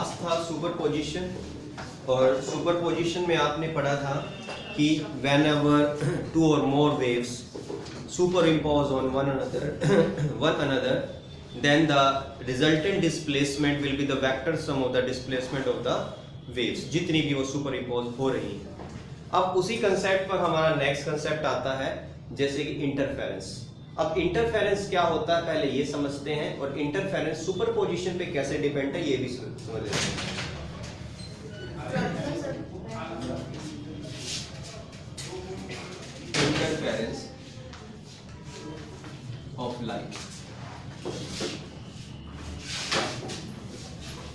Last था superposition, और superposition में आपने पढ़ा था कि whenever two or more waves superimpose on one another, then the resultant displacement will be the vector sum of the displacement of the waves, जितनी भी वो superimpose हो रही है। अब उसी कंसेप्ट पर हमारा नेक्स्ट कंसेप्ट आता है, जैसे कि इंटरफेरेंस। अब इंटरफेरेंस क्या होता है पहले ये समझते हैं, और इंटरफेरेंस सुपरपोजिशन पे कैसे डिपेंड है ये भी समझ लेते हैं। Interference of light.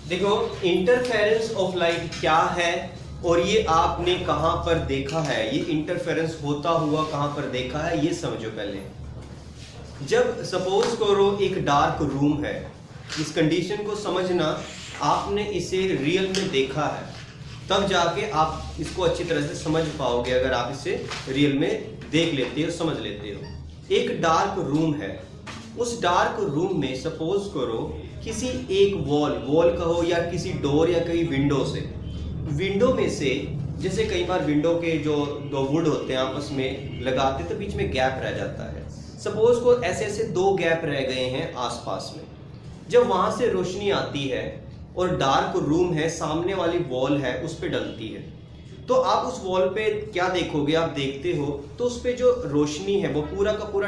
देखो इंटरफेरेंस ऑफ लाइट क्या है और ये आपने कहां पर देखा है, ये इंटरफेरेंस होता हुआ कहां पर देखा है ये समझो पहले। जब सपोज करो एक डार्क रूम है, इस कंडीशन को समझना, आपने इसे रियल में देखा है तब जाके आप इसको अच्छी तरह से समझ पाओगे, अगर आप इसे रियल में देख लेते हो, समझ लेते हो। एक डार्क रूम है, उस डार्क रूम में सपोज करो किसी एक वॉल कहो या किसी डोर या कहीं विंडो से, विंडो में से जैसे कई बार विंडो के जो दो वुड होते हैं आपस में लगाते तो बीच में गैप रह जाता है। सपोज को ऐसे ऐसे दो गैप रह गए हैं आसपास में, जब वहां से रोशनी आती है और डार्क रूम है, सामने वाली वॉल है उस पे डलती है, तो आप उस वॉल पे क्या देखोगे, आप देखते हो तो उस पे जो रोशनी है वो पूरा का पूरा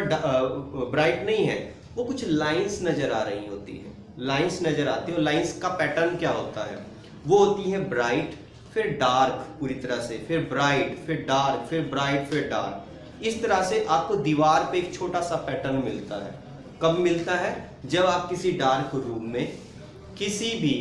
ब्राइट नहीं है, वो कुछ लाइंस नजर आ रही होती है, लाइंस नजर आती है। लाइंस का पैटर्न क्या होता है, वो होती है ब्राइट फिर डार्क पूरी तरह से, फिर ब्राइट फिर डार्क फिर ब्राइट फिर डार्क। इस तरह से आपको दीवार पे एक छोटा सा पैटर्न मिलता है। कब मिलता है, जब आप किसी डार्क रूम में किसी भी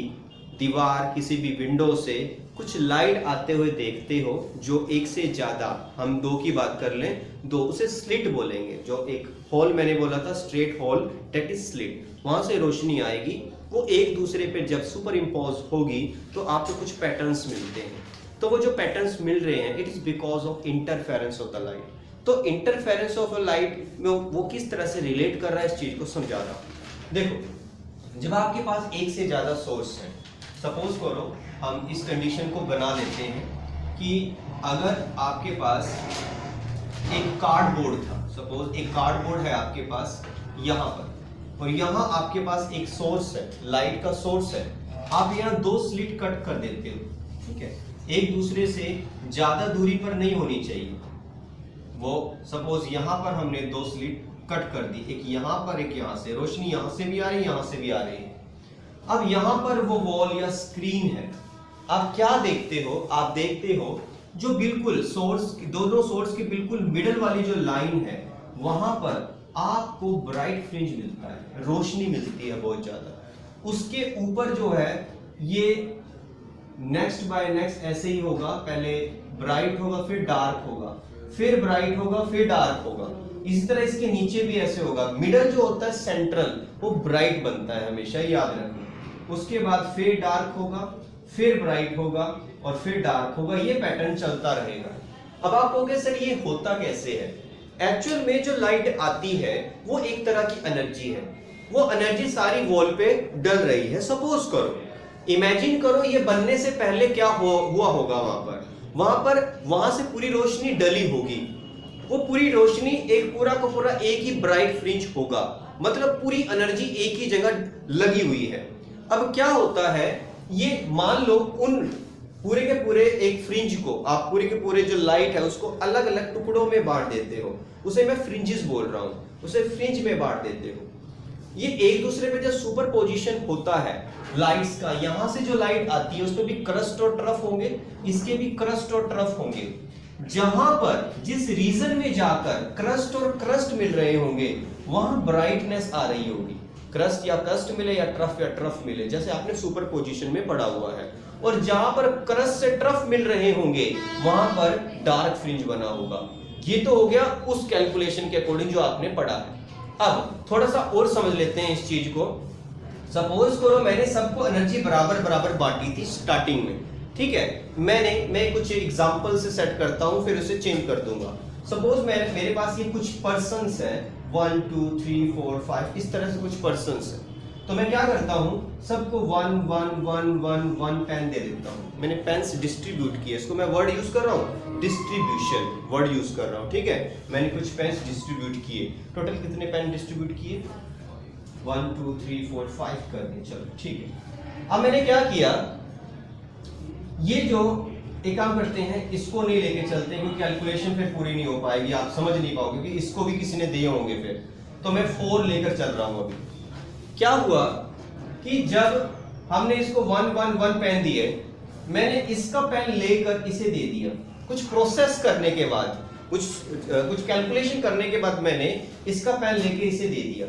दीवार किसी भी विंडो से कुछ लाइट आते हुए देखते हो, जो एक से ज्यादा, हम दो की बात कर लें, दो, उसे स्लिट बोलेंगे। जो एक हॉल मैंने बोला था straight hall, that is slit, वहां से रोशनी आएगी, वो एक दूसरे पे जब सुपर इम्पोज होगी तो आपको कुछ पैटर्न्स मिलते हैं। तो वो जो पैटर्न्स मिल रहे हैं, it is because of interference of the light. तो इंटरफेरेंस ऑफ लाइट में वो किस तरह से रिलेट कर रहा है, इस चीज को समझा रहा हूं। देखो जब आपके पास एक से ज्यादा सोर्स है, सपोज करो हम इस कंडीशन को बना लेते हैं कि अगर आपके पास एक कार्डबोर्ड था, सपोज एक कार्डबोर्ड है आपके पास यहाँ पर, और यहाँ आपके पास एक सोर्स है, लाइट का सोर्स है, आप यहाँ दो स्लिट कट कर देते हो, ठीक है, एक दूसरे से ज्यादा दूरी पर नहीं होनी चाहिए। वो सपोज यहाँ पर हमने दो स्लिट कट कर दी, एक यहाँ पर एक यहाँ से, रोशनी यहाँ से भी आ रही है यहाँ से भी आ रही है। अब यहाँ पर वो वॉल या स्क्रीन है, आप क्या देखते हो, आप देखते हो जो बिल्कुल सोर्स, दोनों सोर्स के बिल्कुल मिडल वाली जो लाइन है, वहां पर आपको ब्राइट फ्रिंज मिलता है, रोशनी मिलती है बहुत ज्यादा। उसके ऊपर जो है ये नेक्स्ट बाय नेक्स्ट ऐसे ही होगा, पहले ब्राइट होगा फिर डार्क होगा, फिर ब्राइट होगा फिर डार्क होगा। इसी तरह इसके नीचे भी ऐसे होगा, मिडल जो होता है सेंट्रल वो ब्राइट बनता है, हमेशा याद रखना। उसके बाद फिर डार्क होगा, फिर ब्राइट होगा और फिर डार्क होगा, ये पैटर्न चलता रहेगा। अब आप कहोगे सर ये होता कैसे है? एक्चुअल में जो लाइट आती है वो एक तरह की एनर्जी है, वो एनर्जी सारी वॉल पे डल रही है। सपोज करो, इमेजिन करो ये बनने से पहले क्या हुआ होगा, वहां से पूरी रोशनी डली होगी, वो पूरी रोशनी एक पूरा का पूरा एक ही ब्राइट फ्रिंज होगा, मतलब पूरी एनर्जी एक ही जगह लगी हुई है। अब क्या होता है, ये मान लो उन पूरे के पूरे एक फ्रिंज को आप पूरे के पूरे जो लाइट है उसको अलग अलग टुकड़ों में बांट देते हो, उसे मैं फ्रिंजेस बोल रहा हूं, उसे फ्रिंज में बांट देते हो। ये एक दूसरे पे जब सुपरपोजिशन होता है लाइट्स का, यहां से जो लाइट आती है उसमें भी क्रस्ट और ट्रफ होंगे, इसके भी क्रस्ट और ट्रफ होंगे। जहां पर जिस रीजन में जाकर क्रस्ट और क्रस्ट मिल रहे होंगे वहां ब्राइटनेस आ रही होगी, क्रस्ट या क्रस्ट मिले या ट्रफ मिले, जैसे आपने सुपरपोजिशन में पढ़ा हुआ है। और जहां पर क्रस्ट से ट्रफ मिल रहे होंगे वहां पर डार्क फ्रिंज बना होगा। ये तो हो गया उस कैलकुलेशन के अकॉर्डिंग जो आपने पढ़ा है। अब थोड़ा सा और समझ लेते हैं इस चीज को। सपोज करो मैंने सबको एनर्जी बराबर बराबर बांटी थी स्टार्टिंग में, ठीक है, मैं कुछ एग्जांपल से सेट करता हूं फिर उसे चेंज कर दूंगा। सपोज मेरे पास ये कुछ पर्सन्स हैं, 1 2 3 4 5 इस तरह से कुछ पर्सन्स हैं। तो मैं क्या करता हूं, सबको 1 1 1 1 1 पेन दे देता हूं। मैंने पेन्स डिस्ट्रीब्यूट किए, इसको मैं वर्ड यूज कर रहा हूं, डिस्ट्रीब्यूशन वर्ड यूज कर रहा हूं, ठीक है। मैंने कुछ पेन्स डिस्ट्रीब्यूट किए, टोटल कितने पेन डिस्ट्रीब्यूट किए, 1 2 3 4 5 कर दिए, चलो ठीक है। अब मैंने क्या किया, ये जो एक काम करते हैं, इसको नहीं लेके चलते क्योंकि कैलकुलेशन फिर पूरी नहीं हो पाएगी, आप समझ नहीं पाओगे कि इसको भी किसी ने दिए होंगे फिर, तो मैं 4 लेकर चल रहा हूं। अभी क्या हुआ कि जब हमने इसको 1 1 1 पेन दिए, मैंने इसका पेन लेकर इसे दे दिया, कुछ प्रोसेस करने के बाद, कुछ कैलकुलेशन करने के बाद मैंने इसका पेन लेके इसे दे दिया,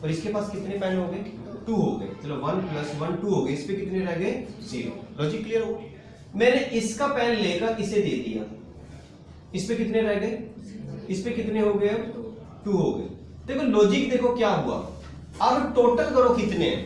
और इसके पास कितने पेन हो गए, 2 हो गए। चलो 1 + 1 2 हो गए, इस पे कितने रह गए, 0। लॉजिक क्लियर हो? मैंने इसका पेन लेकर इसे दे दिया, इस पे कितने रह गए, इस पे कितने हो गए, 2 हो गए। देखो लॉजिक देखो क्या हुआ, अब टोटल करो कितने हैं,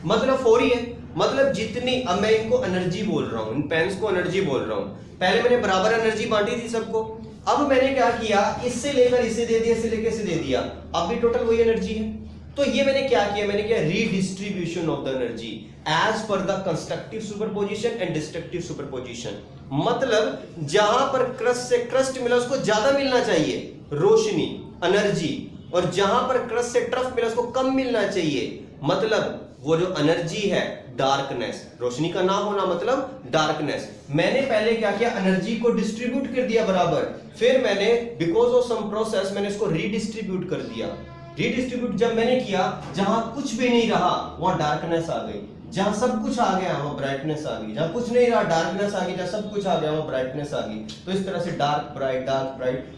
मतलब 4 ही है, मतलब जितनी, अब मैं इनको एनर्जी बोल रहा हूं, इन पेन्स को एनर्जी बोल रहा हूं। पहले मैंने बराबर एनर्जी बांटी थी सबको, अब मैंने क्या किया, इससे लेकर इसे दे दिया, इससे लेकर इसे दे दिया, अब भी टोटल वही एनर्जी है। तो ये मैंने क्या किया, मैंने किया redistribution of the energy as per the constructive superposition and destructive superposition. मतलब जहां पर क्रस्ट से क्रस्ट मिला उसको ज्यादा मिलना चाहिए रोशनी, एनर्जी, और जहां पर क्रस्ट से ट्रफ मिला उसको कम मिलना चाहिए, मतलब वो जो एनर्जी है डार्कनेस, रोशनी का ना होना मतलब डार्कनेस। मैंने पहले क्या किया, एनर्जी को डिस्ट्रीब्यूट कर दिया बराबर, फिर मैंने बिकॉज ऑफ सम प्रोसेस मैंने इसको रीडिस्ट्रीब्यूट कर दिया। रीडिस्ट्रीब्यूट जब मैंने किया, जहां कुछ भी नहीं रहा वहां डार्कनेस आ गई, जहां सब कुछ आ गया वहां ब्राइटनेस आ गई, जहां कुछ नहीं रहा डार्कनेस आ गई, जहां सब कुछ आ गया वहां ब्राइटनेस आ गई। तो इस तरह से डार्क ब्राइट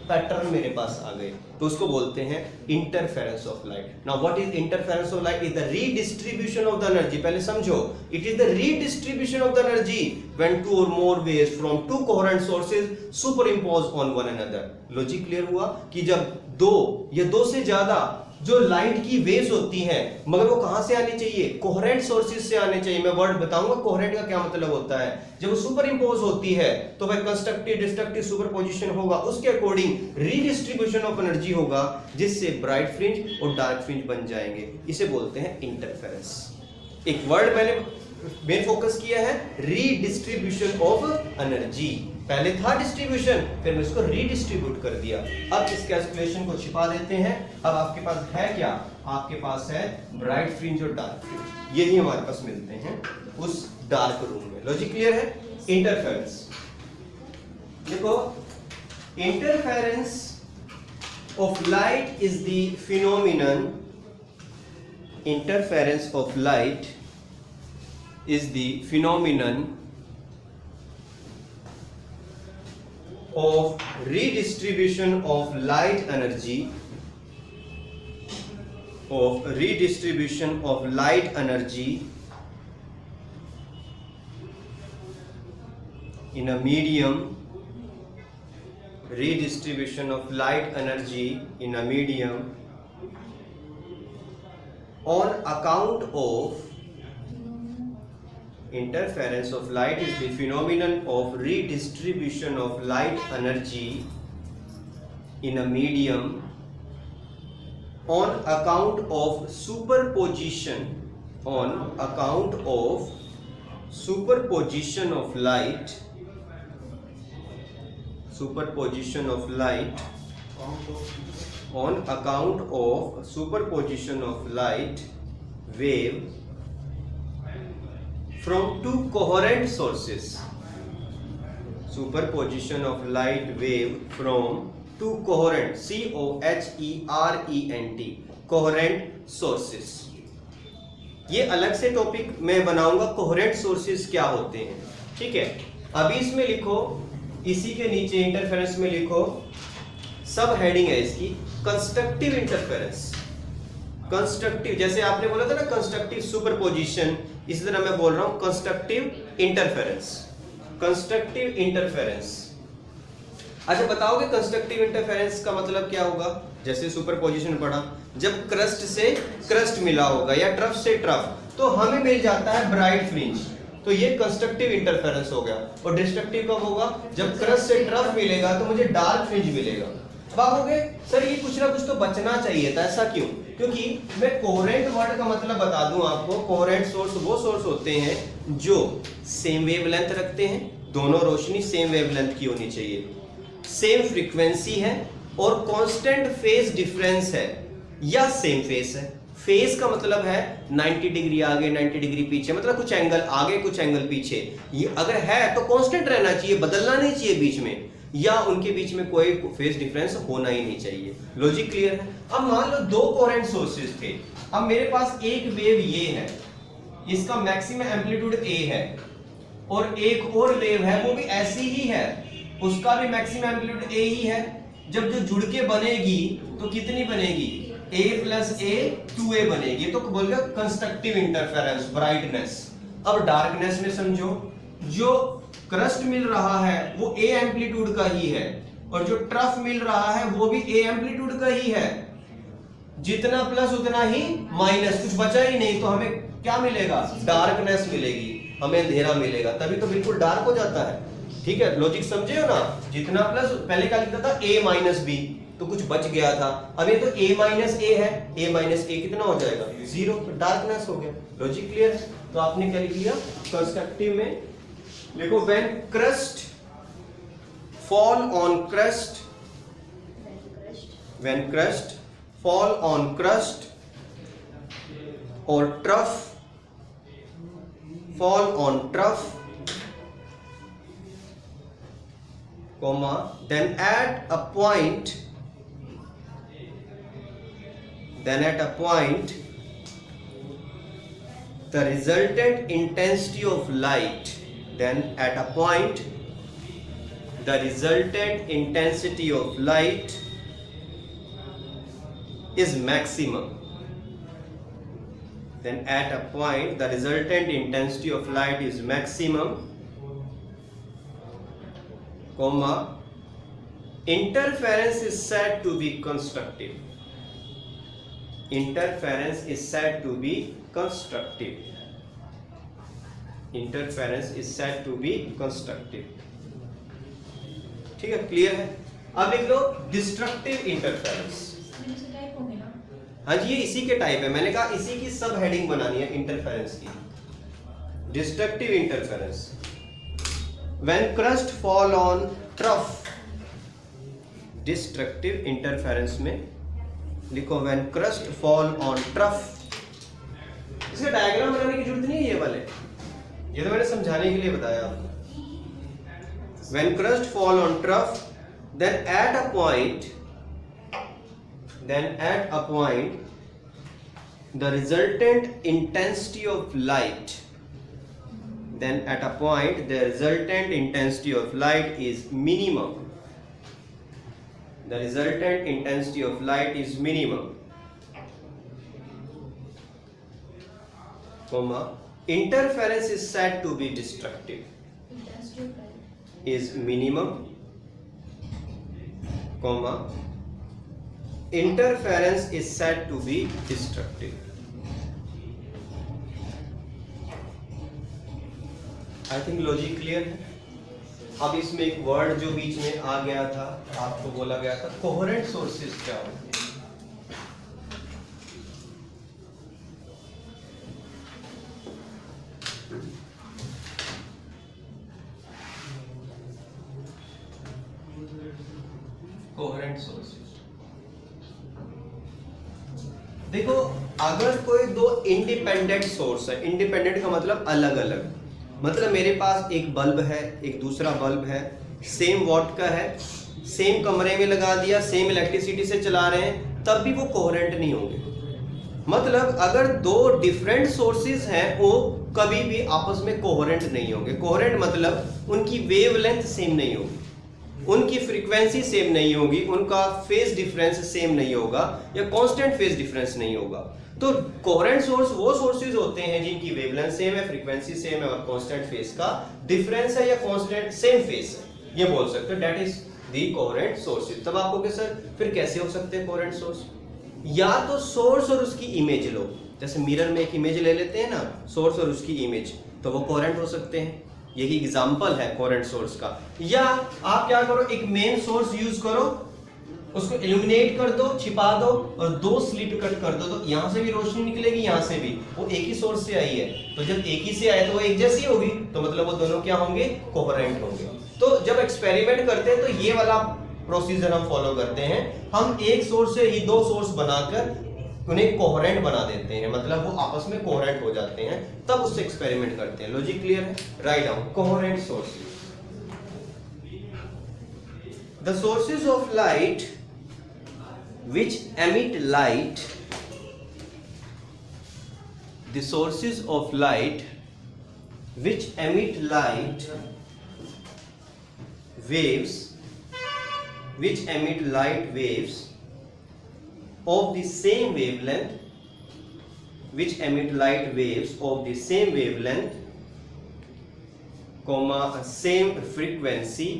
पैटर्न मेरे पास आ गए, तो उसको बोलते हैं interference of light. Now what is interference of light? Is the redistribution of the energy. पहले समझो, it is the redistribution of the energy when 2 or more waves from 2 coherent sources superimpose on one another। Logic clear हुआ कि जब 2 या 2 से ज्यादा जो light की वेव्स होती हैं, मगर वो कहां से आनी चाहिए, कोहेरेंट सोर्सेज से आने चाहिए। मैं वर्ड बताऊंगा कोहेरेंट का क्या मतलब होता है। जब वो सुपर इंपोज होती है तो वह कंस्ट्रक्टिव डिस्ट्रक्टिव सुपरपोजिशन होगा, उसके अकॉर्डिंग रीडिस्ट्रीब्यूशन ऑफ एनर्जी होगा, जिससे ब्राइट फ्रिंज और डार्क फ्रिंज बन जाएंगे। इसे बोलते हैं इंटरफेरेंस। एक वर्ड मैंने मेन फोकस किया है, रीडिस्ट्रीब्यूशन ऑफ एनर्जी। पहले था डिस्ट्रीब्यूशन, फिर मैं इसको रीडिस्ट्रीब्यूट कर दिया। अब इस कैलकुलेशन को छिपा देते हैं। अब आपके पास है क्या, आपके पास है ब्राइट फ्रिंज और डार्क फ्रिंज, यही हमारे पास मिलते हैं उस डार्क रूम में। लॉजिक क्लियर है? इंटरफेरेंस देखो, interference of light is the phenomenon, interference of light is the phenomenon of redistribution of light energy, in a medium, redistribution of light energy in a medium on account of interference of light is the phenomenon of redistribution of light energy in a medium on account of superposition of light on account of superposition of light wave from 2 coherent sources. Superposition of light wave from 2 coherent, coherent, coherent sources. ये अलग से topic मैं बनाऊंगा, coherent sources क्या होते हैं, ठीक है। अभी इसमें लिखो, इसी के नीचे इंटरफेरेंस में लिखो, सब हेडिंग है इसकी, कंस्ट्रक्टिव इंटरफेरेंस। कंस्ट्रक्टिव, जैसे आपने बोला था ना कंस्ट्रक्टिव सुपरपोजिशन, इसी तरह मैं बोल रहा हूं कंस्ट्रक्टिव इंटरफेरेंस। कंस्ट्रक्टिव इंटरफेरेंस, अच्छा बताओगे कंस्ट्रक्टिव इंटरफेरेंस का मतलब क्या होगा? जैसे सुपरपोजिशन पढ़ा, जब क्रस्ट से क्रस्ट मिला होगा या ट्रफ से ट्रफ, तो हमें मिल जाता है ब्राइट फ्रिंज, तो ये कंस्ट्रक्टिव इंटरफेरेंस हो गया। और डिस्ट्रक्टिव कब होगा? जब क्रस्ट से ट्रफ मिलेगा तो मुझे डार्क फ्रिंज मिलेगा। भागोगे सर ये कुछ ना कुछ तो बचना चाहिए था, ऐसा क्यों? क्योंकि मैं कोहेरेंट वर्ड का मतलब बता दूं आपको, कोहेरेंट सोर्स वो सोर्स होते हैं जो सेम वेवलेंथ रखते हैं, दोनों रोशनी सेम वेवलेंथ की होनी चाहिए, सेम फ्रीक्वेंसी है और कांस्टेंट फेज डिफरेंस है या सेम फेस है। फेज का मतलब है 90 डिग्री आगे 90 डिग्री पीछे, मतलब कुछ एंगल आगे कुछ एंगल पीछे, ये अगर है तो कांस्टेंट रहना चाहिए, बदलना नहीं चाहिए बीच में, या उनके बीच में कोई फेज डिफरेंस होना ही नहीं चाहिए। लॉजिक क्लियर है? अब मान लो दो कोहेरेंट सोर्सेज थे, अब मेरे पास एक वेव ये है, इसका मैक्सिमम एम्पलीट्यूड ए है, और एक और वेव है वो भी ऐसी ही है, उसका भी मैक्सिमम एम्पलीट्यूड ए ही है। जब जो जुड़ के बनेगी तो कितनी बनेगी? a प्लस ए 2a बनेगी, तो बोलेगा कंस्ट्रक्टिव इंटरफेरेंस, ब्राइटनेस। अब डार्कनेस में समझो, जो क्रस्ट मिल रहा है वो a एम्पलीट्यूड का ही है, और जो ट्रफ मिल रहा है वो भी a एम्पलीट्यूड का ही है, जितना प्लस उतना ही माइनस, कुछ बचा ही नहीं, तो हमें क्या मिलेगा? डार्कनेस मिलेगी, हमें अंधेरा मिलेगा, तभी तो बिल्कुल डार्क हो जाता है। ठीक है, लॉजिक समझे हो ना? जितना प्लस, पहले क्या लिखता था a माइनस बी, तो कुछ बच गया था, अब ये तो a माइनस ए है, a माइनस ए कितना हो जाएगा? 0, तो डार्कनेस हो गया। लॉजिक क्लियर है? तो आपने क्या लिख लिया? कंस्ट्रक्टिव में लिखो when crust fall on crust, when crust fall on crust और trough fall on trough, comma, then at a point the resultant intensity of light, then at a point the resultant intensity of light is maximum, then at a point the resultant intensity of light is maximum, comma, interference is said to be constructive, interference is said to be constructive, interference is said to be constructive। ठीक है, clear है? अब लिख लो destructive interference. हाँ जी, ये इसी के type है, मैंने कहा इसी की सब हेडिंग बनानी है इंटरफेरेंस की। Destructive interference, when crust fall on trough, destructive interference में लिखो when crust fall on trough। इसका डायग्राम बनाने की जरूरत नहीं है, ये वाले, ये तो मैंने समझाने के लिए बताया आपको। when crust fall on trough, then at a point the resultant intensity of light, then at a point the resultant intensity of light is minimum, the resultant intensity of light is minimum, comma, interference is said to be destructive, is minimum, comma, interference is said to be destructive। I think logic clear है। अब इसमें एक word जो बीच में आ गया था, आपको बोला गया था कोहेरेंट सोर्सेज क्या होते हैं। कोहेरेंट सोर्सेज, देखो अगर कोई दो इंडिपेंडेंट सोर्स है, इंडिपेंडेंट का मतलब अलग अलग, मतलब मेरे पास एक बल्ब है, एक दूसरा बल्ब है, सेम वॉट का है, सेम कमरे में लगा दिया, सेम इलेक्ट्रिसिटी से चला रहे हैं, तब भी वो कोहेरेंट नहीं होंगे। मतलब अगर दो डिफरेंट सोर्सेज हैं वो कभी भी आपस में कोहेरेंट नहीं होंगे। कोहेरेंट मतलब उनकी वेवलेंथ सेम नहीं होगी, उनकी फ्रीक्वेंसी सेम नहीं होगी, उनका फेज डिफरेंस सेम नहीं होगा, या कांस्टेंट फेज डिफरेंस नहीं होगा। तो कोहेरेंट सोर्स वो सोर्सेज होते हैं जिनकी वेवलेंथ सेम है, फ्रीक्वेंसी सेम है और कांस्टेंट फेज का डिफरेंस है या कांस्टेंट सेम फेज है, ये बोल सकते हो। That is the coherent sources. तब आप कहोगे सर फिर कैसे हो सकते हैं कोहेरेंट सोर्स? या तो सोर्स और उसकी इमेज लो, जैसे मिरर में एक इमेज ले लेते हैं ना, सोर्स और उसकी इमेज, तो वो कोहेरेंट हो सकते हैं। यही एग्जांपल है कोहेरेंट सोर्स का। या आप क्या करो, एक मेन सोर्स यूज करो उसको इल्यूमिनेट कर दो, छिपा दो और 2 स्लिट कट कर दो, तो यहां से भी रोशनी निकलेगी, यहां से भी। वो एक ही सोर्स से आई है, तो जब एक ही से आए तो वो एक जैसी होगी, तो मतलब वो दोनों क्या होंगे, कोहेरेंट होंगे। तो जब एक्सपेरिमेंट करते हैं तो ये वाला प्रोसीजर हम फॉलो करते हैं। हम एक सोर्स से ही 2 सोर्स बनाकर उन्हें कोहेरेंट बना देते हैं, मतलब वो आपस में कोहेरेंट हो जाते हैं, तब उससे एक्सपेरिमेंट करते हैं। लॉजिक क्लियर है? Write down coherent sources. The sources of light which emit light, the sources of light which emit light waves, which emit light waves of the same wavelength, which emit light waves of the same wavelength, comma same frequency,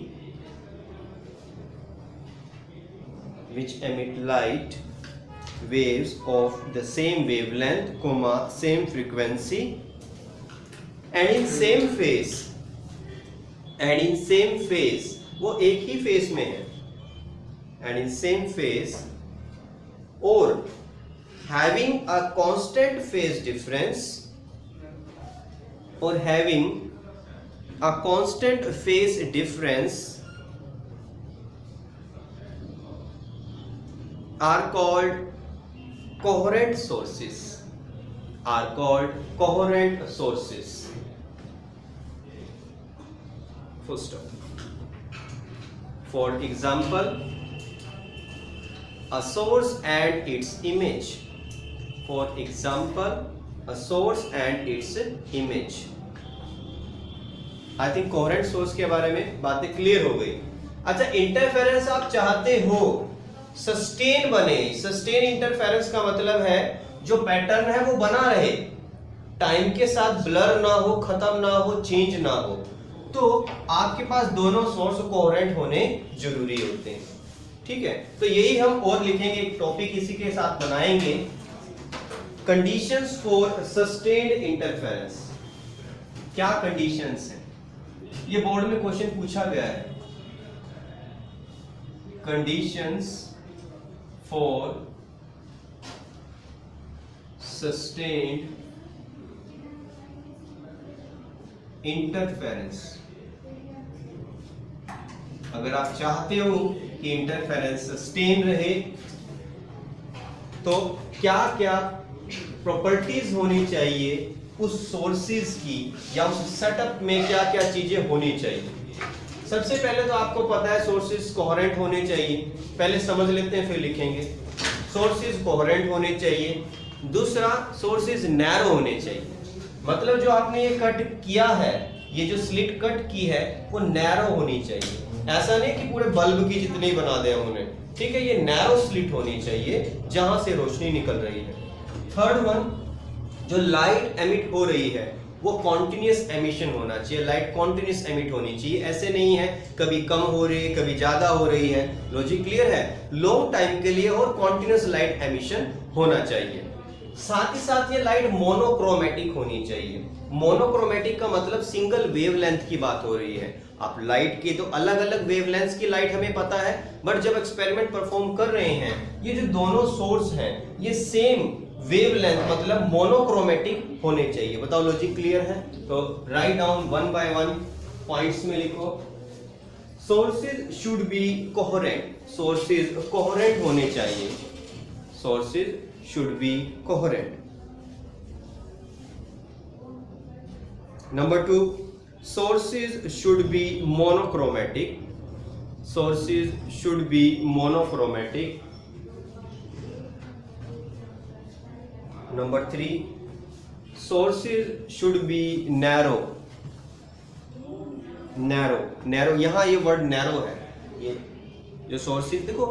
which emit light waves of the same wavelength, comma same frequency, and in same phase, and in same phase, वो एक ही phase में है, and in same phase, or having a constant phase difference, or having a constant phase difference, are called coherent sources, are called coherent sources. Full stop. For example, a source and its image. For example, a source and its image. I think coherent source के बारे में बातें clear हो गई। अच्छा, interference आप चाहते हो सस्टेन बने। सस्टेन इंटरफेरेंस का मतलब है जो पैटर्न है वो बना रहे, टाइम के साथ ब्लर ना हो, खत्म ना हो, चेंज ना हो, तो आपके पास दोनों सोर्स कोहेरेंट होने जरूरी होते हैं। ठीक है, तो यही हम और लिखेंगे, एक टॉपिक इसी के साथ बनाएंगे, कंडीशंस फॉर सस्टेन्ड इंटरफेरेंस। क्या कंडीशंस हैं? ये बोर्ड में क्वेश्चन पूछा गया है। Conditions for sustained interference। अगर आप चाहते हो कि इंटरफेरेंस सस्टेन रहे तो क्या क्या प्रॉपर्टीज होनी चाहिए उस सोर्सेज की, या उस सेटअप में क्या क्या चीजें होनी चाहिए। सबसे पहले तो आपको पता है सोर्सेज कोहेरेंट होने चाहिए, पहले समझ लेते हैं फिर लिखेंगे। सोर्सेज कोहेरेंट होने चाहिए। दूसरा, सोर्सेज नैरो होने चाहिए, मतलब जो आपने ये कट किया है, ये जो स्लिट कट की है वो नैरो होनी चाहिए। ऐसा नहीं कि पूरे बल्ब की जितनी बना दें उन्हें, ठीक है, ये नैरो स्लिट होनी चाहिए जहां से रोशनी निकल रही है। थर्ड वन, जो लाइट एमिट हो रही है वो कॉन्टिन्यूस एमिशन होना चाहिए, लाइट कॉन्टिन्यूस एमिट होनी चाहिए, ऐसे नहीं है कभी कम हो रही है कभी ज्यादा हो रही है। लॉजिक क्लियर है? लॉन्ग टाइम के लिए और कॉन्टिन्यूस लाइट एमिशन होना चाहिए। साथ ही साथ ये लाइट मोनोक्रोमेटिक होनी चाहिए। मोनोक्रोमेटिक का मतलब सिंगल वेवलेंथ की बात हो रही है। आप लाइट की तो अलग अलग वेवलेंथ की लाइट हमें पता है, बट जब एक्सपेरिमेंट परफॉर्म कर रहे हैं, ये जो दोनों सोर्स हैं ये सेम वेवलेंथ मतलब मोनोक्रोमेटिक होने चाहिए। बताओ लॉजिक क्लियर है? तो write down one by one points में लिखो। Sources should be coherent, sources coherent होने चाहिए, sources should be coherent. Number 2, sources should be monochromatic, sources should be monochromatic। Number 3, sources should be narrow, narrow यहाँ ये word narrow है, ये जो sources देखो,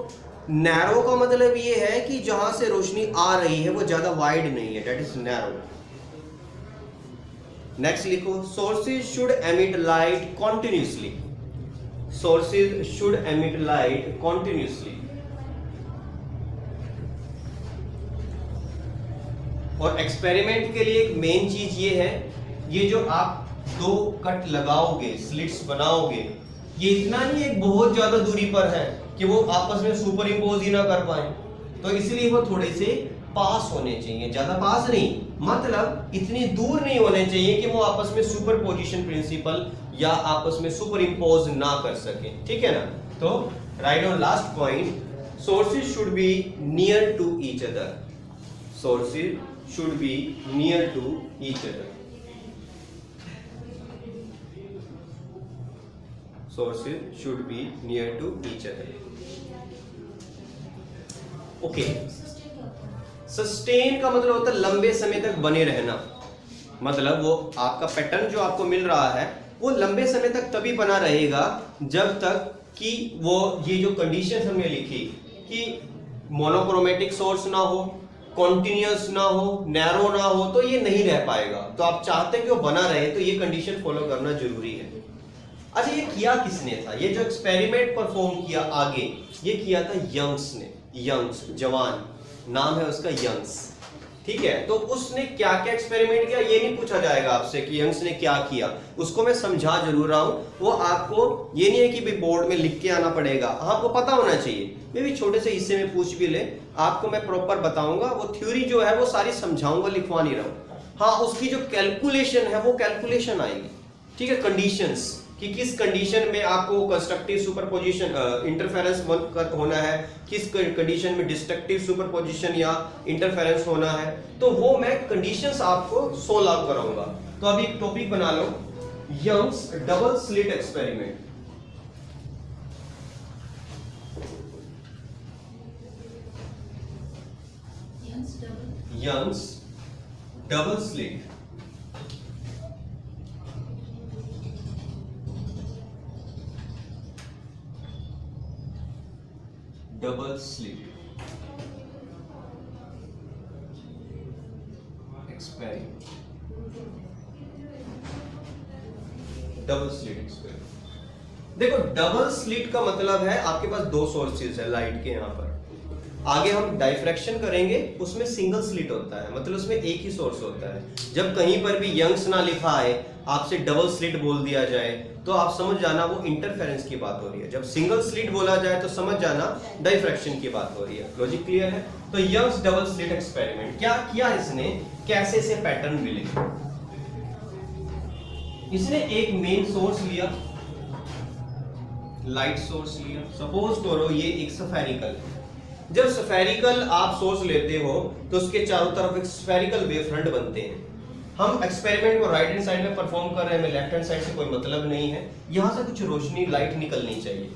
नैरो का मतलब ये है कि जहां से रोशनी आ रही है वो ज्यादा वाइड नहीं है, दैट इज नैरो। नेक्स्ट लिखो, sources should emit light continuously, sources should emit light continuously. और एक्सपेरिमेंट के लिए एक मेन चीज ये है, ये जो आप 2 कट लगाओगे, स्लिट्स बनाओगे, ये इतना नहीं एक बहुत ज्यादा दूरी पर है, कि वो आपस में सुपर इम्पोज ही ना कर पाए, तो इसलिए वो थोड़े से पास होने चाहिए, ज्यादा पास नहीं, मतलब इतनी दूर नहीं होने चाहिए कि वो आपस में सुपर पोजिशन प्रिंसिपल या आपस में सुपर इम्पोज ना कर सके, ठीक है ना। तो right on last point, sources should be near to each other, sources should be near to each other, sources should be near to each other. Okay, sustain का मतलब होता है लंबे समय तक बने रहना, मतलब वो आपका पैटर्न जो आपको मिल रहा है वो लंबे समय तक तभी बना रहेगा जब तक कि वो ये जो कंडीशन हमने लिखी कि मोनोक्रोमेटिक सोर्स ना हो, कॉन्टिन्यूअस ना हो, नैरो ना हो, तो ये नहीं रह पाएगा। तो आप चाहते हैं कि वो बना रहे तो ये कंडीशन फॉलो करना जरूरी है। अच्छा, ये किया किसने था? ये जो एक्सपेरिमेंट परफॉर्म किया आगे, ये किया था यंग्स ने, यंग्स जवान, नाम है उसका यंग्स, ठीक है। तो उसने क्या क्या एक्सपेरिमेंट किया ये नहीं पूछा जाएगा आपसे कि यंग्स ने क्या किया, उसको मैं समझा जरूर रहा हूं, वो आपको ये नहीं है कि भाई बोर्ड में लिख के आना पड़ेगा, आपको पता होना चाहिए। मैं भी छोटे से हिस्से में पूछ भी ले, आपको मैं प्रॉपर बताऊंगा, वो थ्योरी जो है वो सारी समझाऊंगा, लिखवा नहीं रहा हूं। हाँ, उसकी जो कैलकुलेशन है वो कैलकुलेशन आएगी, ठीक है, कंडीशंस कि किस कंडीशन में आपको कंस्ट्रक्टिव सुपरपोजिशन इंटरफेरेंस होना है, किस कंडीशन में डिस्ट्रक्टिव सुपरपोजिशन या इंटरफेरेंस होना है, तो वो मैं कंडीशंस आपको सोल्व आउट कराऊंगा। तो अभी एक टॉपिक बना लो, Young's double slit experiment. Young's double slit double slit experiment, double slit experiment. देखो, डबल स्लिट का मतलब है आपके पास दो सोर्सेज है लाइट के, यहां पर आगे हम डाइफ्रैक्शन करेंगे, उसमें सिंगल स्लिट होता है, मतलब उसमें एक ही सोर्स होता है। जब कहीं पर भी यंग्स ना लिखा है, आपसे डबल स्लिट बोल दिया जाए तो आप समझ जाना वो इंटरफेरेंस की बात हो रही है, जब सिंगल स्लिट बोला जाए तो समझ जाना डाइफ्रैक्शन की बात हो रही है। लॉजिक क्लियर है? तो यंग्स डबल स्लिट एक्सपेरिमेंट क्या किया इसने, कैसे से पैटर्न मिले। इसने एक मेन सोर्स लिया, लाइट सोर्स लिया, सपोज करो ये एक स्फेरिकल, जब स्फेरिकल आप सोर्स लेते हो तो उसके चारों तरफ एक स्फेरिकल वेव फ्रंट बनते हैं। हम एक्सपेरिमेंट को राइट हैंड साइड में परफॉर्म कर रहे हैं, हमें लेफ्ट हैंड साइड से कोई मतलब नहीं है, यहां से कुछ रोशनी लाइट निकलनी चाहिए,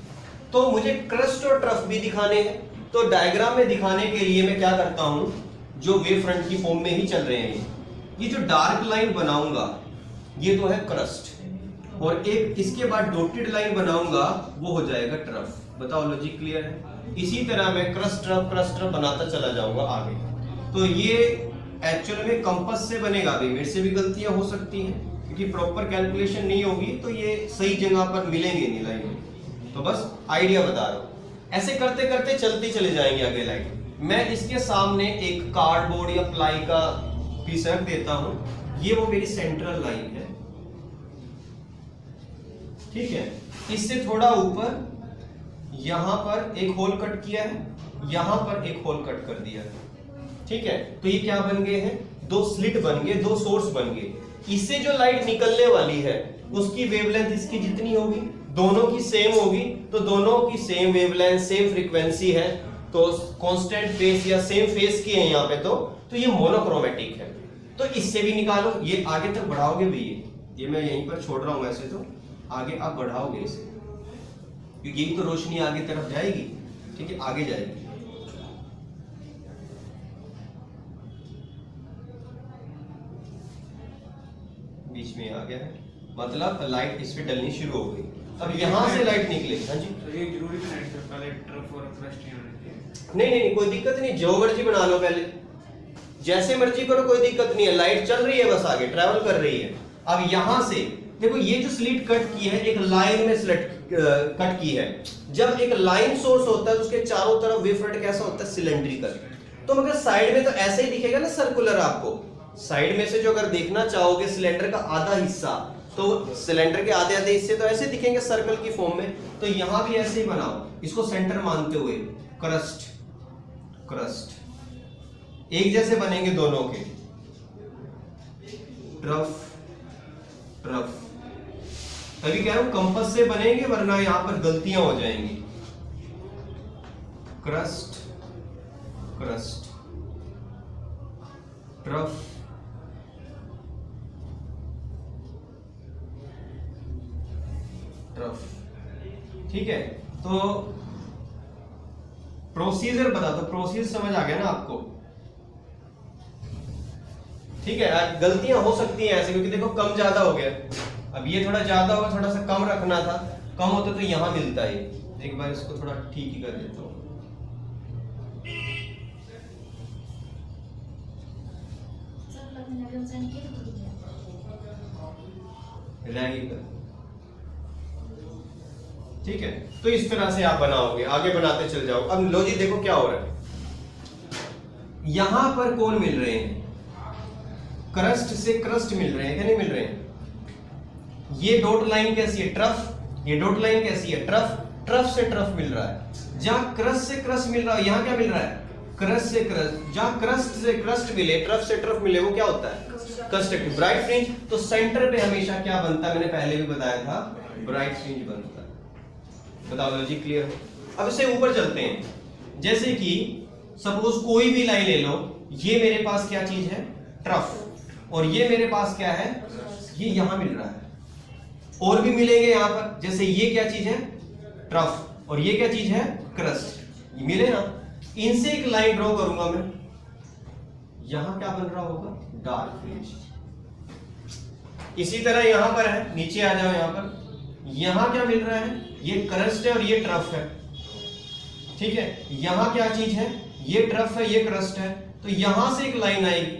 तो मुझे क्रस्ट और ट्रफ भी दिखाने हैं। तो डायग्राम में दिखाने के लिए मैं क्या करता हूं, जो वेव फ्रंट की फॉर्म में ही चल रहे हैं, ये जो डार्क लाइन बनाऊंगा ये तो है क्रस्ट, और एक इसके बाद डॉटेड लाइन बनाऊंगा वो हो जाएगा ट्रफ। बताओ, लॉजिक क्लियर है? इसी तरह मैं क्रस्ट ट्रफ बनाता चला जाऊंगा आगे। तो ये एक्चुअल में कंपास से बनेगा भी, मेरे से भी गलतियां हो सकती हैं क्योंकि प्रॉपर कैलकुलेशन नहीं होगी तो ये सही जगह पर मिलेंगे नहीं लाइन, तो बस आइडिया बता रहा हूं। ऐसे करते करते चलते चले जाएंगे आगे लाइन। मैं इसके सामने एक कार्डबोर्ड या प्लाई का पीस रख देता हूं, ये वो मेरी सेंट्रल लाइन है, ठीक है। इससे थोड़ा ऊपर यहां पर एक होल कट किया है, यहां पर एक होल कट कर दिया है, ठीक है। तो ये क्या बन गए हैं, दो स्लिट बन गए, दो सोर्स बन गए। इससे जो लाइट निकलने वाली है उसकी वेवलेंथ इसकी जितनी होगी, दोनों की सेम होगी, तो दोनों की सेम वेवलेंथ, सेम फ्रीक्वेंसी है, तो कांस्टेंट फेस या सेम फेस की है यहाँ पे, तो ये मोनोक्रोमेटिक है। तो इससे भी निकालो, ये आगे तक बढ़ाओगे भी, ये मैं यहीं पर छोड़ रहा हूं, ऐसे तो आगे आप बढ़ाओगे इसे, क्योंकि यही तो रोशनी आगे तरफ जाएगी, ठीक है, आगे जाएगी। बीच में आ गया है, मतलब लाइट इस पे डलनी शुरू हो गई। अब यहाँ से लाइट निकलेगी। हाँ जी, तो ये जरूरी नहीं है कि पहले ट्रफ और क्रस्ट ही होने चाहिए? नहीं, कोई दिक्कत नहीं, जो मर्जी बना लो, पहले जैसे मर्जी करो, कोई दिक्कत नहीं है, लाइट चल रही है, बस आगे ट्रैवल कर रही है। अब यहाँ से देखो, ये जो स्लिट कट की है एक लाइन में स्लिट कट की है। जब एक लाइन सोर्स होता है तो उसके चारों तरफ वेव फ्रंट कैसा होता है, सिलेंड्रिकल। तो मगर साइड में तो ऐसे ही दिखेगा ना सर्कुलर, आपको साइड में से जो अगर देखना चाहोगे सिलेंडर का आधा हिस्सा, तो सिलेंडर के आधे आधे हिस्से तो ऐसे दिखेंगे सर्कल की फॉर्म में, तो यहां भी ऐसे ही बनाओ, इसको सेंटर मानते हुए क्रस्ट क्रस्ट एक जैसे बनेंगे दोनों के, ट्रफ ट्रफ। तभी कह रहा हूं कंपास से बनेंगे, वरना यहां पर गलतियां हो जाएंगी। Crust crust trough trough. ठीक है, तो प्रोसीजर बता दो, प्रोसीजर समझ आ गया ना आपको? ठीक है, गलतियां हो सकती हैं ऐसे, क्योंकि देखो कम ज्यादा हो गया, अब ये थोड़ा ज्यादा हो, थोड़ा सा कम रखना था, कम होता तो यहां मिलता है। एक बार इसको थोड़ा ठीक ही कर देता हूं। ठीक है, तो इस तरह से आप बनाओगे, आगे बनाते चल जाओ। अब लो जी, देखो क्या हो रहा है, यहां पर कौन मिल रहे हैं? क्रस्ट से क्रस्ट मिल रहे हैं, क्या नहीं मिल रहे हैं? ये डॉट लाइन कैसी है? ट्रफ। ये डॉट लाइन कैसी है? ट्रफ। ट्रफ से ट्रफ मिल रहा है। जहां क्रस्ट से क्रस्ट मिल रहा है, यहां क्या मिल रहा है? क्रस्ट से क्रस्ट। जहां क्रस्ट से क्रस्ट मिले, ट्रफ से ट्रफ मिले, वो क्या होता है? Constructive bright fringe. तो सेंटर पे हमेशा क्या बनता है? मैंने पहले भी बताया था, ब्राइट फ्रिंज बनता है। बताओ लॉजिक क्लियर हो? अब इससे ऊपर चलते हैं। जैसे कि सपोज कोई भी लाइन ले लो, ये मेरे पास क्या चीज है? ट्रफ। और ये मेरे पास क्या है? ये यहां मिल रहा है, और भी मिलेंगे यहां पर। जैसे ये क्या चीज है? ट्रफ। और ये क्या चीज है? क्रस्ट। ये मिले ना, इनसे एक लाइन ड्रॉ करूंगा मैं, यहां क्या बन रहा होगा? Dark fringe. इसी तरह यहां पर है, नीचे आ जाओ, यहां पर यहां क्या मिल रहा है? ये क्रस्ट है और ये ट्रफ है। ठीक है, यहां क्या चीज है? ये ट्रफ है, ये क्रस्ट है, तो यहां से एक लाइन आएगी।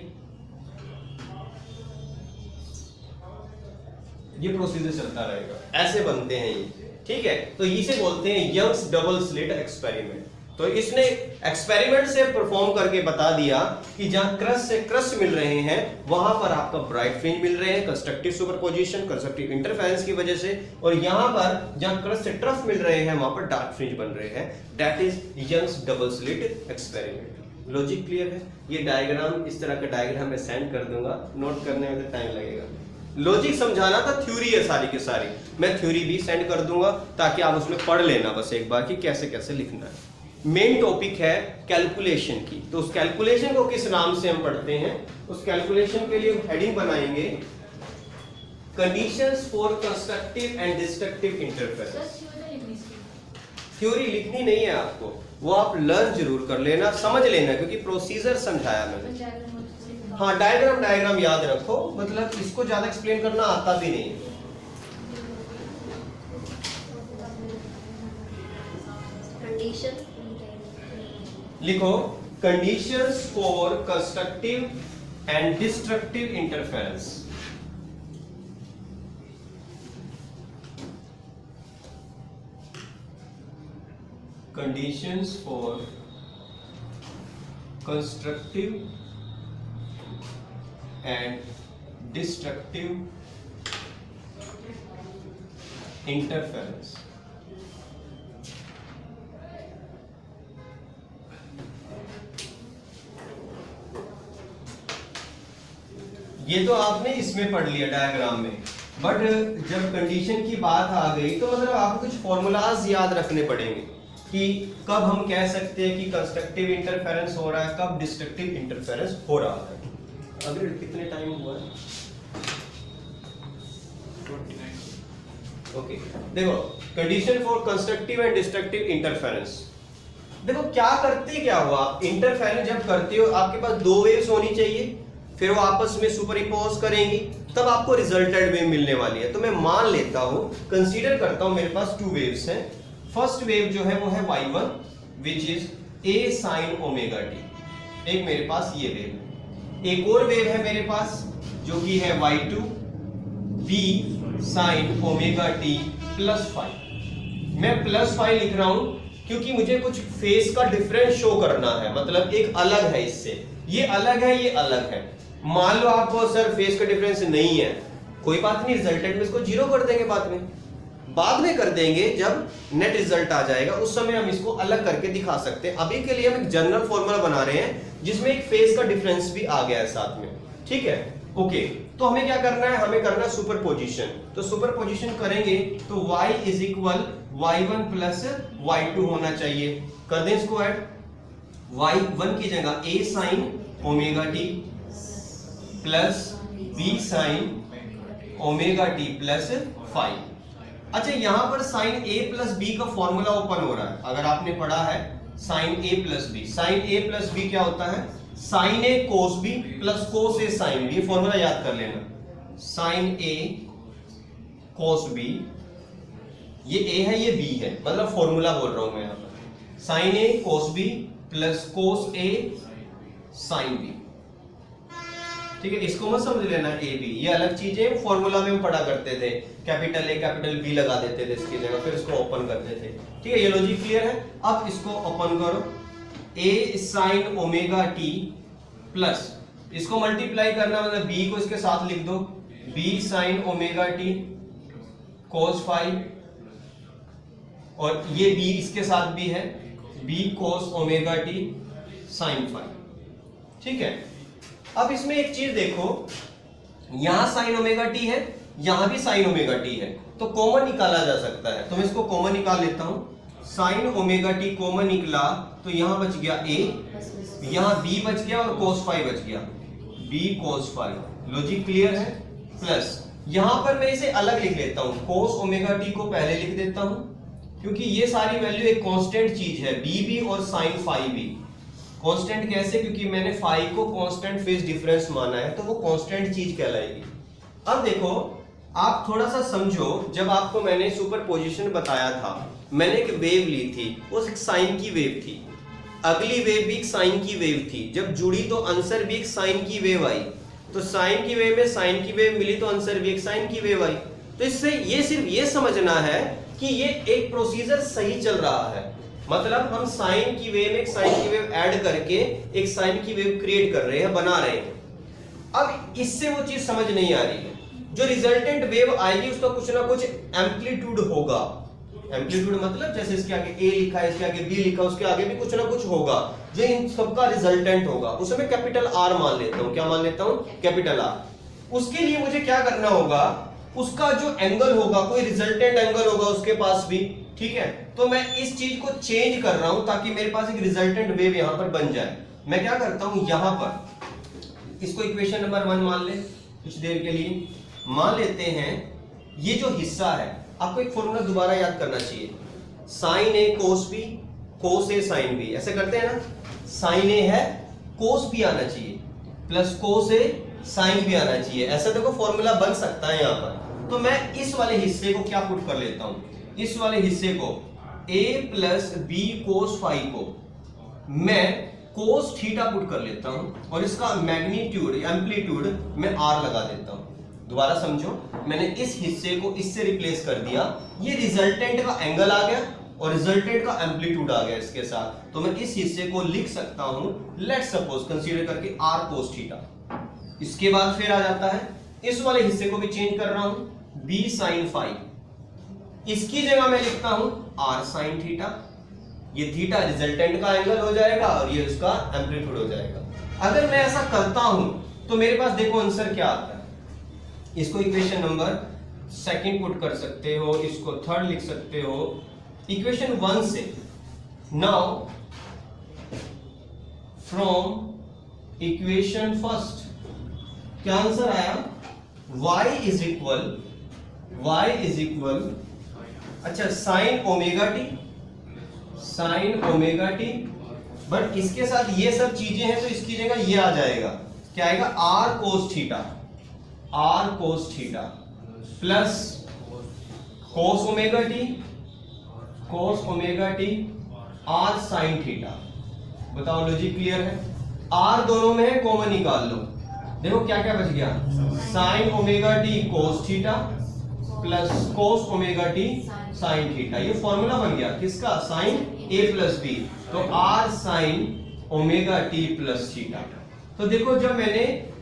ये प्रोसीजर चलता रहेगा, ऐसे बनते हैं ये। ठीक है, तो इसे बोलते हैं यंग्स डबल स्लिट एक्सपेरिमेंट। तो इसने एक्सपेरिमेंट से परफॉर्म करके बता दिया कि जहां क्रस्ट से क्रस्ट मिल रहे हैं, वहां पर आपका ब्राइट फ्रिंज मिल रहे हैं, कंस्ट्रक्टिव सुपरपोजिशन, कंस्ट्रक्टिव इंटरफेरेंस की वजह से। और यहां पर जहां क्रस्ट से ट्रफ मिल रहे हैं, वहां पर डार्क फ्रिंज बन रहे हैं। That is Young's double slit experiment. Logic clear है? ये डायग्राम, इस तरह का डायग्राम मैं सेंड कर दूंगा, नोट करने में तो टाइम लगेगा। लॉजिक समझाना था, थ्योरी है सारी की सारी, मैं थ्योरी भी सेंड कर दूंगा ताकि आप उसमें पढ़ लेना बस एक बार कि कैसे कैसे लिखना है। मेन टॉपिक है कैलकुलेशन की, तो उस कैलकुलेशन को किस नाम से हम पढ़ते हैं? उस कैलकुलेशन के लिए हेडिंग बनाएंगे conditions for constructive and destructive interference. Theory लिखनी नहीं है आपको, वो आप लर्न जरूर कर लेना, समझ लेना, क्योंकि प्रोसीजर समझाया मैंने। हाँ, डायग्राम याद रखो, मतलब इसको ज्यादा एक्सप्लेन करना आता भी नहीं है। लिखो conditions for constructive and destructive interference. Conditions for constructive and destructive interference. ये तो आपने इसमें पढ़ लिया डायग्राम में, बट जब कंडीशन की बात आ गई तो मतलब आपको कुछ फॉर्मूलाज याद रखने पड़ेंगे कि कब हम कह सकते हैं कि कंस्ट्रक्टिव इंटरफेरेंस हो रहा है, कब डिस्ट्रक्टिव इंटरफेरेंस हो रहा है। अभी कितने टाइम हुआ है? 29। ओके, देखो condition for constructive and destructive interference. देखो क्या करते, क्या हुआ, इंटरफेरेंस जब करते हो आपके पास दो वेव्स होनी चाहिए, फिर वो आपस में सुपरइम्पोज करेंगी, तब आपको रिजल्टेड वेव मिलने वाली है। तो मैं मान लेता हूं, कंसीडर करता हूं मेरे पास टू वेव्स हैं। फर्स्ट वेव जो है वो है y1 which is a sin omega t। एक मेरे पास ये वेव, एक और वेव है मेरे पास जो कि है y2 b sin omega t plus phi. मैं प्लस फाई लिख रहा हूं क्योंकि मुझे कुछ फेस का डिफरेंस शो करना है, मतलब एक अलग है इससे, ये अलग है, ये अलग है। मान लो आपको सर फेस का डिफरेंस नहीं है, कोई बात नहीं, रिजल्टेंट में इसको 0 कर देंगे, बाद में कर देंगे जब नेट रिजल्ट आ जाएगा, उस समय हम इसको अलग करके दिखा सकते हैं। अभी के लिए हम एक जनरल फॉर्मूला बना रहे हैं जिसमें एक फेज का डिफरेंस भी आ गया है साथ में, ठीक है। ओके, तो हमें क्या करना है, हमें करना है सुपरपोजिशन। तो सुपरपोजिशन करेंगे तो y is equal y1 plus y2 होना चाहिए। कर दें इसको ऐड, y1 की जगह a sine omega t plus b sine omega t plus 5। अच्छा, यहां पर साइन a प्लस b का फॉर्मूला ओपन हो रहा है। अगर आपने पढ़ा है sine a plus b, sine a plus b क्या होता है, sine a cos b plus cos a sine b। ये फॉर्मूला याद कर लेना, साइन a कोस b, ये a है ये b है, मतलब फॉर्मूला बोल रहा हूं मैं यहां पर, sine a cos b plus cos a sine b, ठीक है। इसको मत समझ लेना ए बी, ये अलग चीजें फॉर्मूला में हम पढ़ा करते थे, कैपिटल ए कैपिटल बी लगा देते थे इसकी जगह, फिर इसको ओपन करते थे, ठीक है। ये लॉजिक क्लियर है। अब इसको ओपन करो, a sine omega t plus, इसको मल्टीप्लाई करना मतलब बी को इसके साथ लिख दो, b sine omega t cos 5, और ये बी इसके साथ भी है, b cos omega t sine 5, ठीक है। अब इसमें एक चीज देखो, यहां साइन ओमेगा टी है, यहां भी साइन ओमेगा टी है, तो कॉमन निकाला जा सकता है। तो मैं इसको कॉमन निकाल लेता हूं, साइन ओमेगा टी कॉमन निकला तो यहां बच गया a, यहां b बच गया और cos 5 बच गया, b cos 5। लॉजिक क्लियर है। प्लस यहां पर मैं इसे अलग लिख लेता हूं, cos ओमेगा टी को पहले लिख देता हूं, क्योंकि ये सारी वैल्यू एक कांस्टेंट चीज है, b भी और sin 5 भी। कांस्टेंट कैसे, क्योंकि मैंने फाई को कांस्टेंट फेज डिफरेंस माना है, तो वो कांस्टेंट चीज कहलाएगी। अब देखो, आप थोड़ा सा समझो, जब आपको मैंने सुपरपोजिशन बताया था, मैंने एक वेव ली थी, वो एक साइन की वेव थी, अगली वेव भी एक साइन की वेव थी, जब जुड़ी तो आंसर भी एक साइन की वेव आई, तो साइन की वेव में साइन की वेव मिली तो आंसर भी एक साइन की वेव आई। तो इससे ये सिर्फ ये समझना है कि ये एक प्रोसीजर सही चल रहा है, मतलब हम साइन की वेव में एक साइन की वेव ऐड करके एक साइन की वेव क्रिएट कर रहे हैं, बना रहे हैं। अब इससे वो चीज समझ नहीं आ रही है, जो रिजल्टेंट वेव आएगी उसका कुछ ना कुछ एम्पलीट्यूड होगा। एम्पलीट्यूड मतलब जैसे इसके आगे a लिखा है, इसके आगे b लिखा है, उसके आगे भी कुछ ना कुछ होगा जो इन सबका रिजल्टेंट होगा, उसे मैं कैपिटल R मान लेता हूं। क्या मान लेता हूं, कैपिटल R। उसके लिए मुझे क्या करना होगा, उसका जो एंगल होगा, कोई रिजल्टेंट एंगल होगा उसके पास भी, ठीक है। तो मैं इस चीज को चेंज कर रहा हूं ताकि मेरे पास एक रिजल्टेंट वेव यहां पर बन जाए। मैं क्या करता हूं, यहां पर इसको इक्वेशन नंबर 1 मान ले, कुछ देर के लिए मान लेते हैं। ये जो हिस्सा है, आपको एक फॉर्मूला दोबारा याद करना चाहिए, साइन ए कोस बी, कोस ए साइन बी, ऐसे करते हैं ना। साइन ए है, कोस बी आना चाहिए, प्लस कोस ए साइन बी आना चाहिए, ऐसा देखो फॉर्मूला बन सकता है यहां पर। तो मैं इस वाले हिस्से को क्या पुट कर लेता हूं, इस वाले हिस्से को a प्लस बी कोस 5 को मैं कोस थीटा पुट कर लेता हूं, और इसका मैग्नीट्यूड एम्पलीट्यूड मैं r लगा देता हूं। दोबारा समझो, मैंने इस हिस्से को इससे रिप्लेस कर दिया, ये रिजल्टेंट का एंगल आ गया और रिजल्टेंट का एम्पलीट्यूड आ गया इसके साथ। तो मैं इस हिस्से को लिख सकता हूं, लेट्स सपोज कंसीडर करके r कोस थीटा। इसके बाद फिर आ जाता है, इस वाले हिस्से को भी चेंज कर रहा हूं, b साइन 5, इसकी जगह मैं लिखता हूं r साइन थीटा। ये थीटा रिजल्टेंट का एंगल हो जाएगा और ये उसका एम्पलीट्यूड हो जाएगा। अगर मैं ऐसा करता हूं तो मेरे पास देखो आंसर क्या आता है। इसको इक्वेशन नंबर 2 पुट कर सकते हो, इसको 3 लिख सकते हो इक्वेशन 1 से। नाउ फ्रॉम इक्वेशन 1 क्या आंसर आया, y इज इक्वल अच्छा sign omega t, sign omega T, but इसके साथ ये सब चीजें हैं तो इसकी जगह ये आ जाएगा, क्या आएगा, r cos theta plus cos omega T r sine theta. बताओ लॉजिक क्लियर है। r दोनों में है, कॉमन निकाल लो, देखो क्या क्या बच गया, sign omega t cos theta plus cos omega t sine theta. ये फॉर्मूला बन गया किसका, साइन a प्लस बी, तो r sign omega t plus theta. तो देखो जब मैंने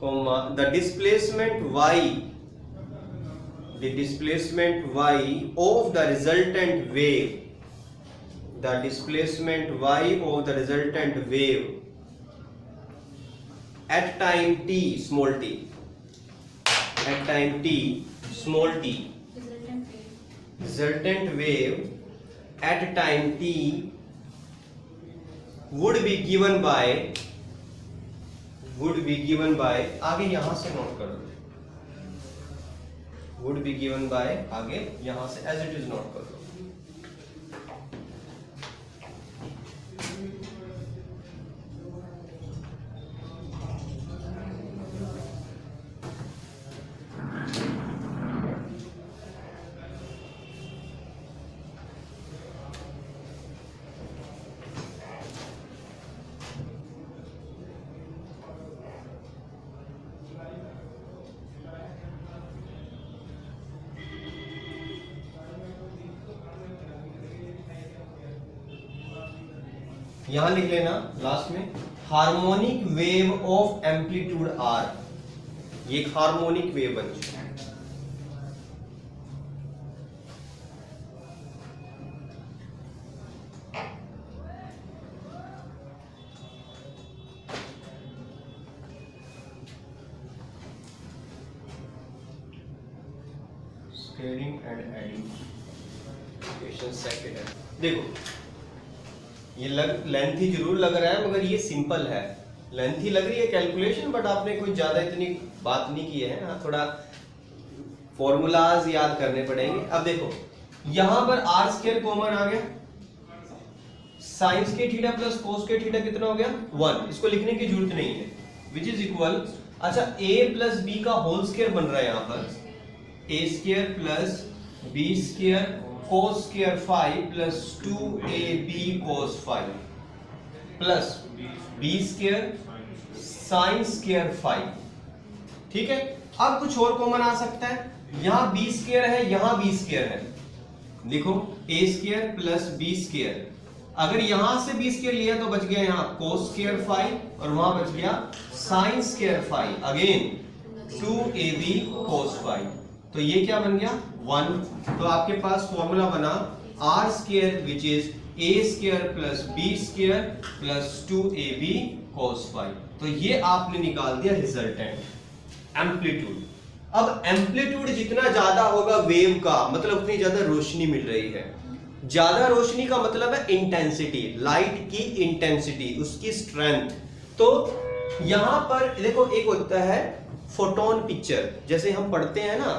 comma the displacement y of the resultant wave, the displacement y of the resultant wave at time t small t, at time t small t, resultant wave at time t would be given by आगे यहां से note कर दो, would be given by आगे यहां से as it is note कर दो। यहां लिख लेना लास्ट में harmonic wave of amplitude R, ये एक हार्मोनिक वेव बन चुका है। Scaling and adding equation second है। देखो ये लेंथी जरूर लग रहा है मगर ये सिंपल है, लेंथी लग रही है कैलकुलेशन बट आपने कोई ज्यादा इतनी बात नहीं की है। हाँ थोड़ा फॉर्मूलाज याद करने पड़ेंगे। अब देखो यहां पर आर स्क्वायर कॉमन आ गया, साइन के थीटा प्लस कोस के थीटा कितना हो गया 1, इसको लिखने की जरूरत नहीं है, विच इज इक्वल, अच्छा a प्लस बी का होल स्क्वायर बन रहा है यहां पर a square plus B square cos square 5 plus 2ab cos 5 plus b square sin square 5। ठीक है, अब कुछ और कॉमन आ सकता है, यहां b स्क्वायर है यहां b स्क्वायर है, देखो a square plus b square, अगर यहां से b स्क्वायर लिया तो बच गया यहां cos स्क्वायर 5 और वहां बच गया sin square 5 again 2ab cos 5, तो ये क्या बन गया 1। तो आपके पास फॉर्मूला बना R square which is a square plus b square plus 2ab cos 5, तो ये आपने निकाल दिया रिजल्टेंट एम्पलीट्यूड। अब एम्पलीट्यूड जितना ज्यादा होगा वेव का मतलब उतनी ज्यादा रोशनी मिल रही है, ज्यादा रोशनी का मतलब है इंटेंसिटी, लाइट की इंटेंसिटी, उसकी स्ट्रेंथ। तो यहां पर देखो एक होता है फोटोन पिक्चर, जैसे हम पढ़ते हैं ना,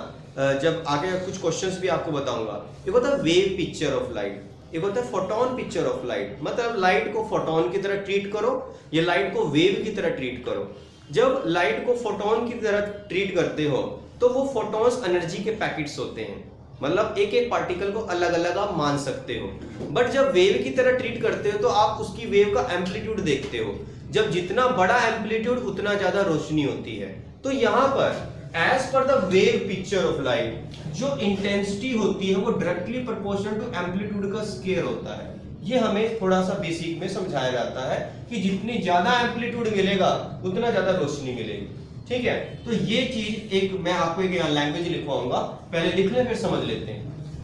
जब आगे कुछ क्वेश्चंस भी आपको बताऊंगा, एक होता है वेव पिक्चर ऑफ लाइट, एक होता है फोटोन पिक्चर ऑफ लाइट, मतलब लाइट को फोटोन की तरह ट्रीट करो या लाइट को वेव की तरह ट्रीट करो। जब लाइट को फोटोन की तरह ट्रीट करते हो तो वो फोटोन्स एनर्जी के पैकेट्स होते हैं, मतलब एक एक पार्टिकल को अलग अलग आप मान सकते हो। बट जब वेव की तरह ट्रीट करते हो तो आप उसकी वेव का एम्पलीट्यूड देखते हो, जब जितना बड़ा एम्पलीट्यूड उतना ज्यादा रोशनी होती है। तो यहाँ पर as per the wave picture of light जो इंटेंसिटी होती है वो डायरेक्टली प्रोपोर्शनल टू एम्पलीट्यूड का स्केयर होता है। ये हमें थोड़ा सा बेसिक में समझाया जाता है कि जितनी ज्यादा एम्पलीट्यूड मिलेगा उतना ज्यादा रोशनी मिलेगी। ठीक है, तो ये चीज एक मैं आपको एक लैंग्वेज लिखवाऊंगा, पहले लिख ले फिर समझ लेते हैं।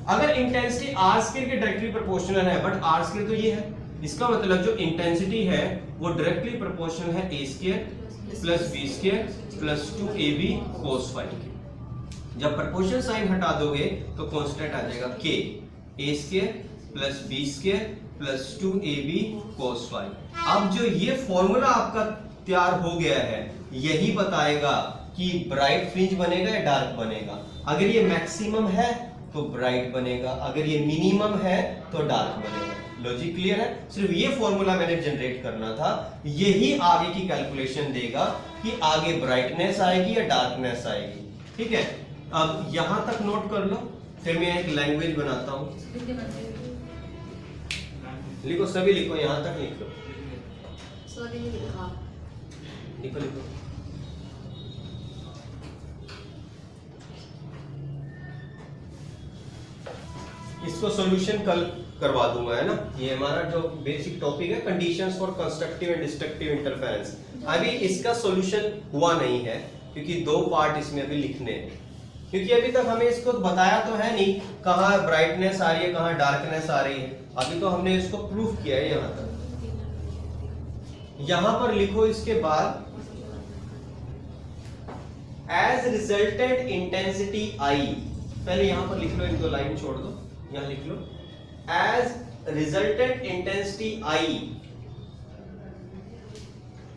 अगर इंटेंसिटी आर स्क्वायर के डायरेक्टली प्रोपोर्शनल है, बट आर स्क्वायर तो ये है, इसका मतलब जो इंटेंसिटी है वो डायरेक्टली प्रोपोर्शनल है A square plus B square plus 2ab cos 5 के। जब प्रोपोर्शन साइन हटा दोगे तो कांस्टेंट आ जाएगा k, a square plus b square plus 2ab cos 5। अब जो ये फॉर्मूला आपका तैयार हो गया है यही बताएगा कि ब्राइट फ्रिंज बनेगा या डार्क बनेगा। अगर ये मैक्सिमम है तो ब्राइट बनेगा, अगर ये मिनिमम है तो डार्क बनेगा। लॉजिक क्लियर है? सिर्फ ये फॉर्मूला मैंने जनरेट करना था, यही आगे की कैलकुलेशन देगा कि आगे ब्राइटनेस आएगी या डार्कनेस आएगी। ठीक है, अब यहां तक नोट कर लो, फिर मैं एक लैंग्वेज बनाता हूं। लिखो, सभी लिखो, यहां तक लिख लो। लिखो लिखो। इसको सॉल्यूशन कल करवा दूंगा, है ना। ये हमारा जो बेसिक टॉपिक है, conditions for constructive and destructive interference. अभी इसका सॉल्यूशन हुआ नहीं है क्योंकि 2 पार्ट इसमें अभी लिखने हैं, क्योंकि अभी तक हमें इसको बताया तो है नहीं कहाँ ब्राइटनेस आ रही है, कहाँ डार्कनेस आ रही है। अभी तो हमने इसको प्रूव किया है यहाँ तक। यहां पर लिखो इसके बाद, एज रिजल्टेंट इंटेंसिटी आई, पहले यहां पर लिख लो, इनको लाइन छोड़ दो, यहां लिख लो, as resultant intensity I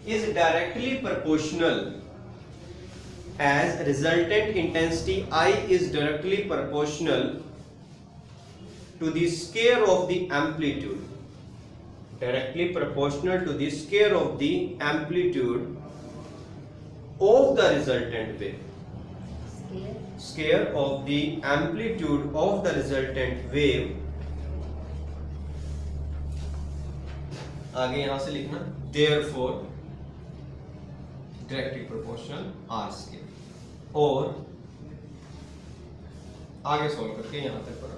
is directly proportional, as resultant intensity I is directly proportional to the square of the amplitude, directly proportional to the square of the amplitude of the resultant wave, square of the amplitude of the resultant wave। आगे यहां से लिखना therefore directly proportional R square, और आगे solve करके यहां तक पढ़ा।